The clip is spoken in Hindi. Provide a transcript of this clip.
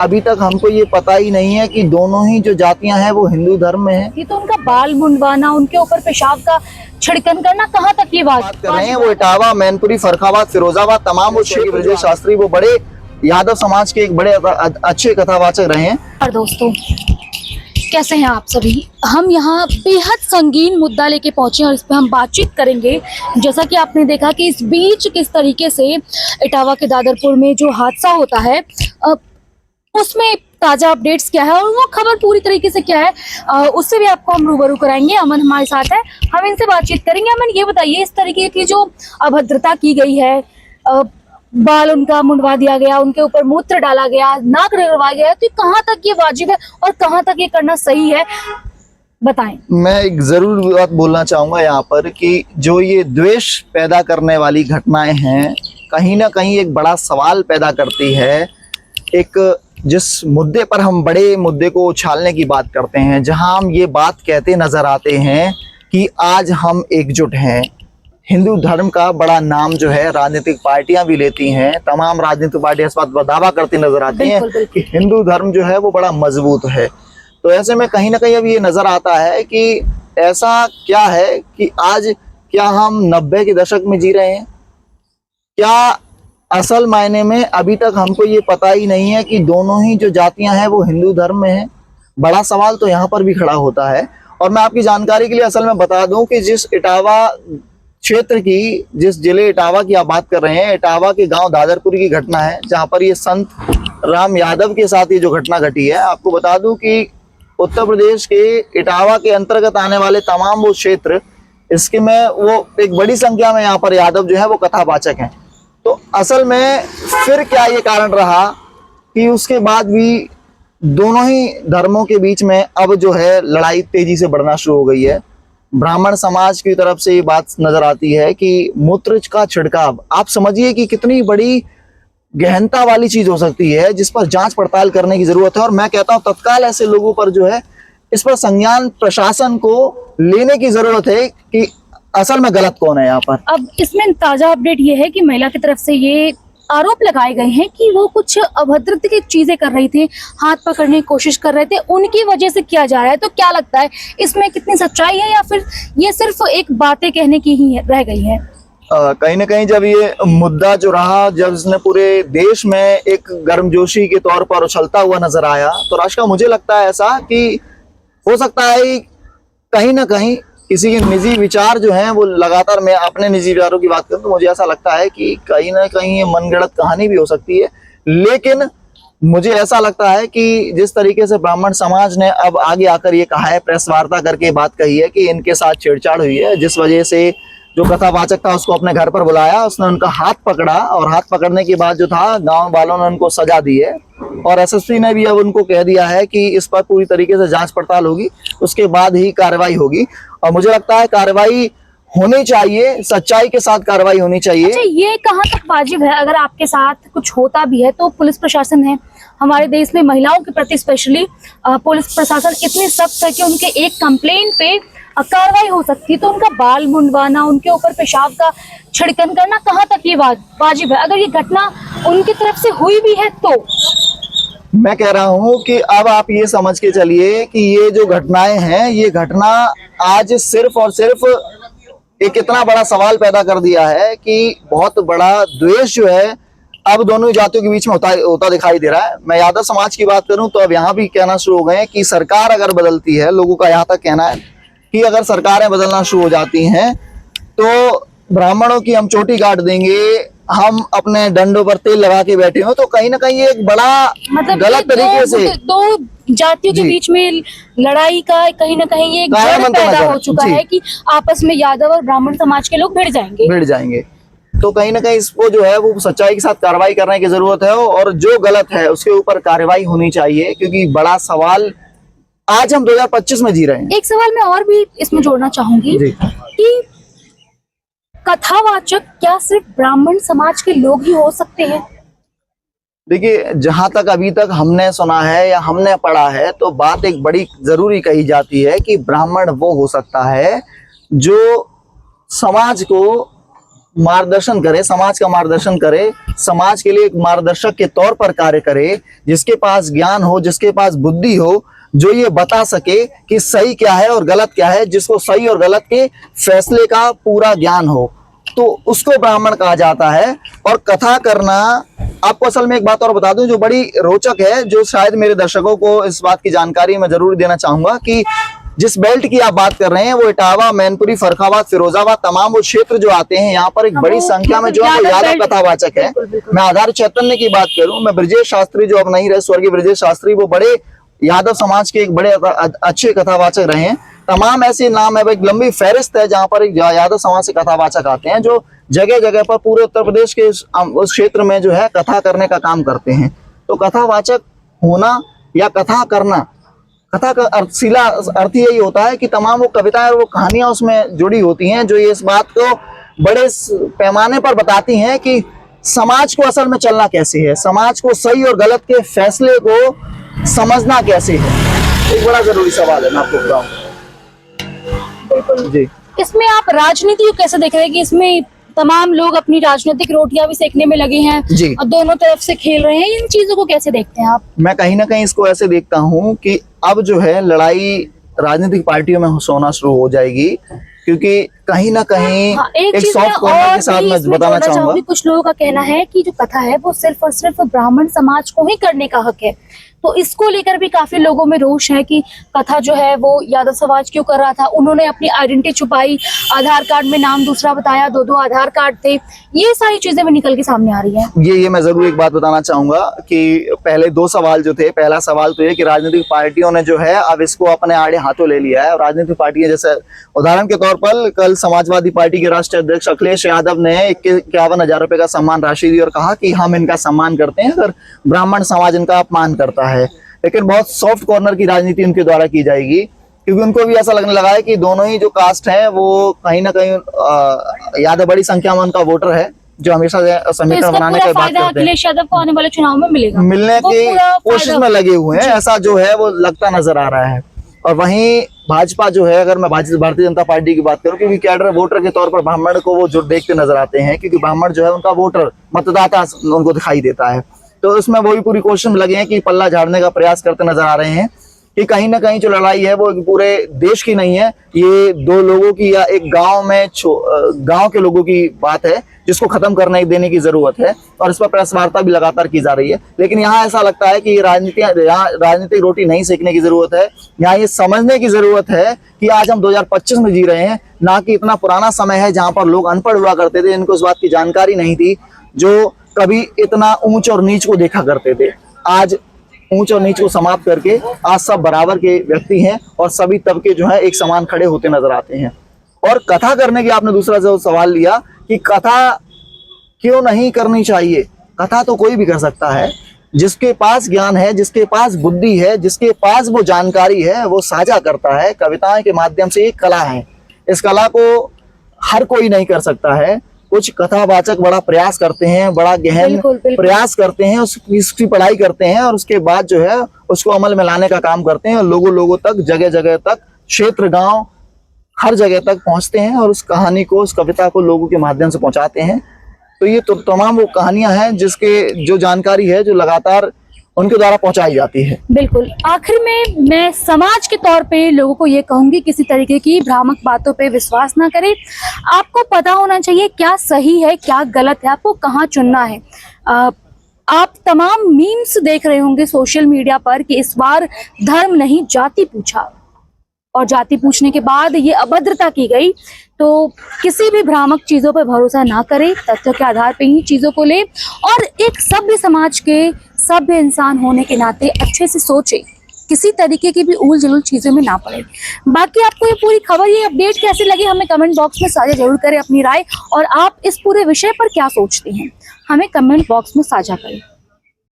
अभी तक हमको ये पता ही नहीं है कि दोनों ही जो जातियां हैं वो हिंदू धर्म में है। ये तो उनका बाल मुंडवाना, उनके ऊपर पेशाब का छिड़कन करना, कहाँ तक ये बात कर रहे हैं वो इटावा, मैनपुरी, फर्रुखाबाद, फिरोजाबाद, तमाम वो श्री ब्रजेश शास्त्री वो बड़े यादव समाज के एक बड़े अच्छे कथावाचक रहे हैं। और दोस्तों कैसे हैं आप सभी। हम यहाँ बेहद संगीन मुद्दा लेके पहुंचे और इस पे हम बातचीत करेंगे। जैसा कि आपने देखा कि इस बीच किस तरीके से इटावा के दादरपुर में जो हादसा होता है उसमें ताज़ा अपडेट्स क्या है और वो खबर पूरी तरीके से क्या है उससे भी आपको हम रूबरू कराएंगे। अमन हमारे साथ है, हम इनसे बातचीत करेंगे। अमन ये बताइए, इस तरीके की जो अभद्रता की गई है, बाल उनका मुंडवा दिया गया, उनके ऊपर मूत्र डाला गया, नाक रगड़वाया गया, तो कहाँ तक ये वाजिब है और कहाँ तक ये करना सही है, बताएं। मैं एक जरूर बात बोलना चाहूंगा यहाँ पर कि जो ये द्वेष पैदा करने वाली घटनाएं हैं कहीं ना कहीं एक बड़ा सवाल पैदा करती है। एक जिस मुद्दे पर हम बड़े मुद्दे को उछालने की बात करते हैं, जहां हम ये बात कहते नजर आते हैं कि आज हम एकजुट हैं, हिंदू धर्म का बड़ा नाम जो है राजनीतिक पार्टियां भी लेती हैं, तमाम राजनीतिक पार्टियां इस बात पर दावा करती नजर आती हैं कि हिंदू धर्म जो है वो बड़ा मजबूत है। तो ऐसे में कहीं ना कहीं अब ये नजर आता है कि ऐसा क्या है कि आज क्या हम 90 के दशक में जी रहे हैं? क्या असल मायने में अभी तक हमको ये पता ही नहीं है कि दोनों ही जो जातियां हैं वो हिंदू धर्म में हैं? बड़ा सवाल तो यहाँ पर भी खड़ा होता है। और मैं आपकी जानकारी के लिए असल में बता दूं कि जिस इटावा क्षेत्र की, जिस जिले इटावा की आप बात कर रहे हैं, इटावा के गांव दादरपुर की घटना है, जहां पर ये संत राम यादव के साथ ये जो घटना घटी है। आपको बता दूं कि उत्तर प्रदेश के इटावा के अंतर्गत आने वाले तमाम वो क्षेत्र, इसके में वो एक बड़ी संख्या में यहाँ पर यादव जो है वो कथावाचक हैं। तो असल में फिर क्या ये कारण रहा कि उसके बाद भी दोनों ही धर्मों के बीच में अब जो है लड़ाई तेजी से बढ़ना शुरू हो गई है। ब्राह्मण समाज की तरफ से ये बात नजर आती है कि मूत्र का छिड़काव, आप समझिए कि कितनी बड़ी गहनता वाली चीज हो सकती है, जिस पर जांच पड़ताल करने की जरूरत है। और मैं कहता हूं तत्काल ऐसे लोगों पर जो है इस पर संज्ञान प्रशासन को लेने की जरूरत है कि असल में गलत कौन है यहाँ पर। अब इसमें ताजा अपडेट ये है कि महिला की तरफ से ये आरोप लगाए गए हैं कि वो कुछ अभद्र की चीजें कर रही थी, हाथ पकड़ने की कोशिश कर रहे थे, उनकी वजह से किया जा रहा है। तो क्या लगता है इसमें कितनी सच्चाई है या फिर ये सिर्फ एक बातें कहने की ही रह गई है? कहीं ना कहीं जब ये मुद्दा जो रहा, जब इसने पूरे देश में एक गर्मजोशी के तौर पर उछलता हुआ नजर आया, तो राष्ट्र मुझे लगता है ऐसा कि हो सकता है कहीं ना कहीं किसी के निजी विचार जो हैं वो लगातार, मैं अपने निजी विचारों की बात करूं तो मुझे ऐसा लगता है कि कहीं ना कहीं ये मनगढ़ंत कहानी भी हो सकती है। लेकिन मुझे ऐसा लगता है कि जिस तरीके से ब्राह्मण समाज ने अब आगे आकर ये कहा है, प्रेस वार्ता करके बात कही है कि इनके साथ छेड़छाड़ हुई है, जिस वजह से जो कथावाचक था उसको अपने घर पर बुलाया, उसने उनका हाथ पकड़ा और हाथ पकड़ने के बाद जो था गांव वालों ने उनको सजा दी है और एसएसपी ने भी अब उनको कह दिया है कि इस पर पूरी तरीके से जांच पड़ताल होगी, उसके बाद ही कार्रवाई होगी। और मुझे लगता है कार्रवाई होनी चाहिए, सच्चाई के साथ कार्रवाई होनी चाहिए। अच्छा, ये कहाँ तक वाजिब है? अगर आपके साथ कुछ होता भी है तो पुलिस प्रशासन है हमारे देश में, महिलाओं के प्रति स्पेशली पुलिस प्रशासन इतनी सख्त है कि उनके एक कंप्लेंट पे कार्रवाई हो सकती है। तो उनका बाल मुंडवाना, उनके ऊपर पेशाब का छिड़कन करना, कहाँ तक ये वाजिब है? अगर ये घटना उनकी तरफ से हुई भी है तो मैं कह रहा हूं कि अब आप ये समझ के चलिए कि ये जो घटनाएं हैं, ये घटना आज सिर्फ और सिर्फ एक इतना बड़ा सवाल पैदा कर दिया है कि बहुत बड़ा द्वेष जो है अब दोनों जातियों के बीच में होता दिखाई दे रहा है। मैं यादव समाज की बात करूं तो अब यहाँ भी कहना शुरू हो गए हैं कि सरकार अगर बदलती है, लोगों का यहाँ तक कहना है कि अगर सरकारें बदलना शुरू हो जाती हैं तो ब्राह्मणों की हम चोटी काट देंगे, हम अपने डंडों पर तेल लगा के बैठे हो, तो कहीं ना कहीं एक बड़ा गलत तरीके से दो जातियों के बीच में लड़ाई का कहीं ना कहीं ये डर पैदा हो चुका है कि आपस में यादव और ब्राह्मण समाज के लोग भिड़ जाएंगे। तो कहीं ना कहीं इसको जो है वो सच्चाई के साथ कार्रवाई करने की जरूरत है और जो गलत है उसके ऊपर कार्रवाई होनी चाहिए, क्योंकि बड़ा सवाल आज हम 2025 में जी रहे हैं। एक सवाल मैं और भी इसमें जोड़ना चाहूंगी कि कथावाचक क्या सिर्फ ब्राह्मण समाज के लोग ही हो सकते हैं? देखिए, जहां तक अभी तक हमने सुना है या हमने पढ़ा है तो बात एक बड़ी जरूरी कही जाती है कि ब्राह्मण वो हो सकता है जो समाज को मार्गदर्शन करे, समाज का मार्गदर्शन करे, समाज के लिए एक मार्गदर्शक के तौर पर कार्य करे, जिसके पास ज्ञान हो, जिसके पास बुद्धि हो, जो ये बता सके कि सही क्या है और गलत क्या है, जिसको सही और गलत के फैसले का पूरा ज्ञान हो, तो उसको ब्राह्मण कहा जाता है। और कथा करना, आपको असल में एक बात और बता दूं जो बड़ी रोचक है, जो शायद मेरे दर्शकों को इस बात की जानकारी मैं जरूर देना चाहूंगा कि जिस बेल्ट की आप बात कर रहे हैं वो इटावा, मैनपुरी, फर्रुखाबाद, फिरोजाबाद, तमाम वो क्षेत्र जो आते हैं, यहाँ पर एक बड़ी संख्या में जो है वो यादव कथावाचक है। मैं आधार चैतन्य की बात करूं, मैं ब्रजेश शास्त्री जो अब नहीं रहे, स्वर्गीय ब्रजेश शास्त्री, वो बड़े यादव समाज के एक बड़े अच्छे कथावाचक रहे हैं। तमाम ऐसे नाम है, एक लंबी फहरिस्त है जहां पर एक यादव समाज से कथावाचक आते हैं, जो जगह जगह पर पूरे उत्तर प्रदेश के उस क्षेत्र में जो है कथा करने का काम करते हैं। तो कथावाचक होना या कथा करना, कथा का सीधा अर्थ यही होता है कि तमाम वो कविताएं और वो कहानियां उसमें जुड़ी होती हैं, जो ये इस बात को बड़े पैमाने पर बताती हैं कि समाज को असल में चलना कैसे है, समाज को सही और गलत के फैसले को समझना कैसे है। एक बड़ा जरूरी सवाल है, मैं आपको बताऊं। बिल्कुल जी, इसमें आप राजनीति को कैसे देख रहे हैं कि इसमें तमाम लोग अपनी राजनीतिक रोटियां भी सेकने में लगे हैं जी। और दोनों तरफ से खेल रहे हैं, इन चीजों को कैसे देखते हैं आप? मैं कहीं ना कहीं इसको ऐसे देखता हूं कि अब जो है लड़ाई राजनीतिक पार्टियों में होना शुरू हो जाएगी, क्योंकि कहीं ना कहीं हाँ, एक चीज सॉफ्ट कॉर्नर के साथ मैं बताना चाहूंगा, कुछ लोगों का कहना है कि जो कथा है वो सिर्फ और सिर्फ ब्राह्मण समाज को ही करने का हक है। तो इसको लेकर भी काफी लोगों में रोष है कि कथा जो है वो यादव समाज क्यों कर रहा था, उन्होंने अपनी आइडेंटिटी छुपाई, आधार कार्ड में नाम दूसरा बताया, दो आधार कार्ड थे, ये सारी चीजें भी निकल के सामने आ रही है। ये मैं जरूर एक बात बताना चाहूंगा कि पहले दो सवाल जो थे, पहला सवाल तो ये कि राजनीतिक पार्टियों ने जो है अब इसको अपने आड़े हाथों ले लिया है। और राजनीतिक पार्टियां, जैसे उदाहरण के तौर पर कल समाजवादी पार्टी के राष्ट्रीय अध्यक्ष अखिलेश यादव ने 51,000 रुपए का सम्मान राशि दी और कहा कि हम इनका सम्मान करते हैं अगर ब्राह्मण समाज इनका अपमान करता है। लेकिन बहुत सॉफ्ट कॉर्नर की राजनीति उनके द्वारा की जाएगी, क्योंकि उनको भी ऐसा लगने लगा है कि दोनों ही जो कास्ट हैं वो कहीं ना कहीं यादव बड़ी संख्या में उनका वोटर है, जो हमेशा समीकरण बनाने की बात करते हैं। अखिलेश यादव को आने वाले चुनाव में मिलेगा, मिलने की कोशिश में लगे हुए हैं, ऐसा जो है वो लगता नजर आ रहा है। और वहीं भाजपा जो है, अगर मैं भारतीय जनता पार्टी की बात करूं, क्योंकि कैडर वोटर के तौर पर ब्राह्मण को वो जो देखते नजर आते हैं, क्योंकि ब्राह्मण जो है उनका वोटर, मतदाता उनको दिखाई देता है, तो उसमें वही पूरी कोशिश में लगे हैं कि पल्ला झाड़ने का प्रयास करते नजर आ रहे हैं कि कहीं ना कहीं जो लड़ाई है वो पूरे देश की नहीं है, ये दो लोगों की या एक गांव में गांव के लोगों की बात है, जिसको खत्म करने देने की जरूरत है। और इस पर प्रेस वार्ता भी लगातार की जा रही है। लेकिन यहाँ ऐसा लगता है कि राजनीतिक रोटी नहीं सेकने की जरूरत है, यहाँ ये समझने की जरूरत है कि आज हम 2025 में जी रहे हैं, ना कि इतना पुराना समय है जहाँ पर लोग अनपढ़ हुआ करते थे, इनको इस बात की जानकारी नहीं थी, जो कभी इतना ऊंच और नीच को देखा करते थे। आज ऊंच और नीच को समाप्त करके आज सब बराबर के व्यक्ति हैं और सभी तबके जो है एक समान खड़े होते नजर आते हैं। और कथा करने की आपने दूसरा जो सवाल लिया कि कथा क्यों नहीं करनी चाहिए, कथा तो कोई भी कर सकता है, जिसके पास ज्ञान है, जिसके पास बुद्धि है, जिसके पास वो जानकारी है, वो साझा करता है। कविताएं के माध्यम से एक कला है, इस कला को हर कोई नहीं कर सकता है। कुछ कथावाचक बड़ा प्रयास करते हैं, बड़ा गहन प्रयास करते हैं, उसकी पढ़ाई करते हैं और उसके बाद जो है उसको अमल में लाने का काम करते हैं और लोगों तक, जगह जगह तक, क्षेत्र, गांव, हर जगह तक पहुंचते हैं और उस कहानी को, उस कविता को लोगों के माध्यम से पहुंचाते हैं। तो ये तो तमाम वो कहानियां हैं जिसके जो जानकारी है जो लगातार उनके द्वारा पहुंचाई जाती है। बिल्कुल। आखिर में मैं समाज के तौर पे लोगों को ये कहूंगी, किसी तरीके की भ्रामक बातों पे विश्वास ना करें। आपको पता होना चाहिए क्या सही है, क्या गलत है, आपको कहाँ चुनना है। आप तमाम मीम्स देख रहे होंगे सोशल मीडिया पर कि इस बार धर्म नहीं जाति पूछा, और जाति पूछने के बाद ये अभद्रता की गई। तो किसी भी भ्रामक चीजों पर भरोसा ना करें, तथ्यों के आधार पे ही चीजों को ले और एक सभ्य समाज के सभ्य इंसान होने के नाते अच्छे से सोचे, किसी तरीके की भी उल जुल चीजों में ना पड़े। बाकी आपको ये पूरी खबर, ये अपडेट कैसी लगी, हमें कमेंट बॉक्स में साझा जरूर करें अपनी राय, और आप इस पूरे विषय पर क्या सोचते हैं हमें कमेंट बॉक्स में साझा करें।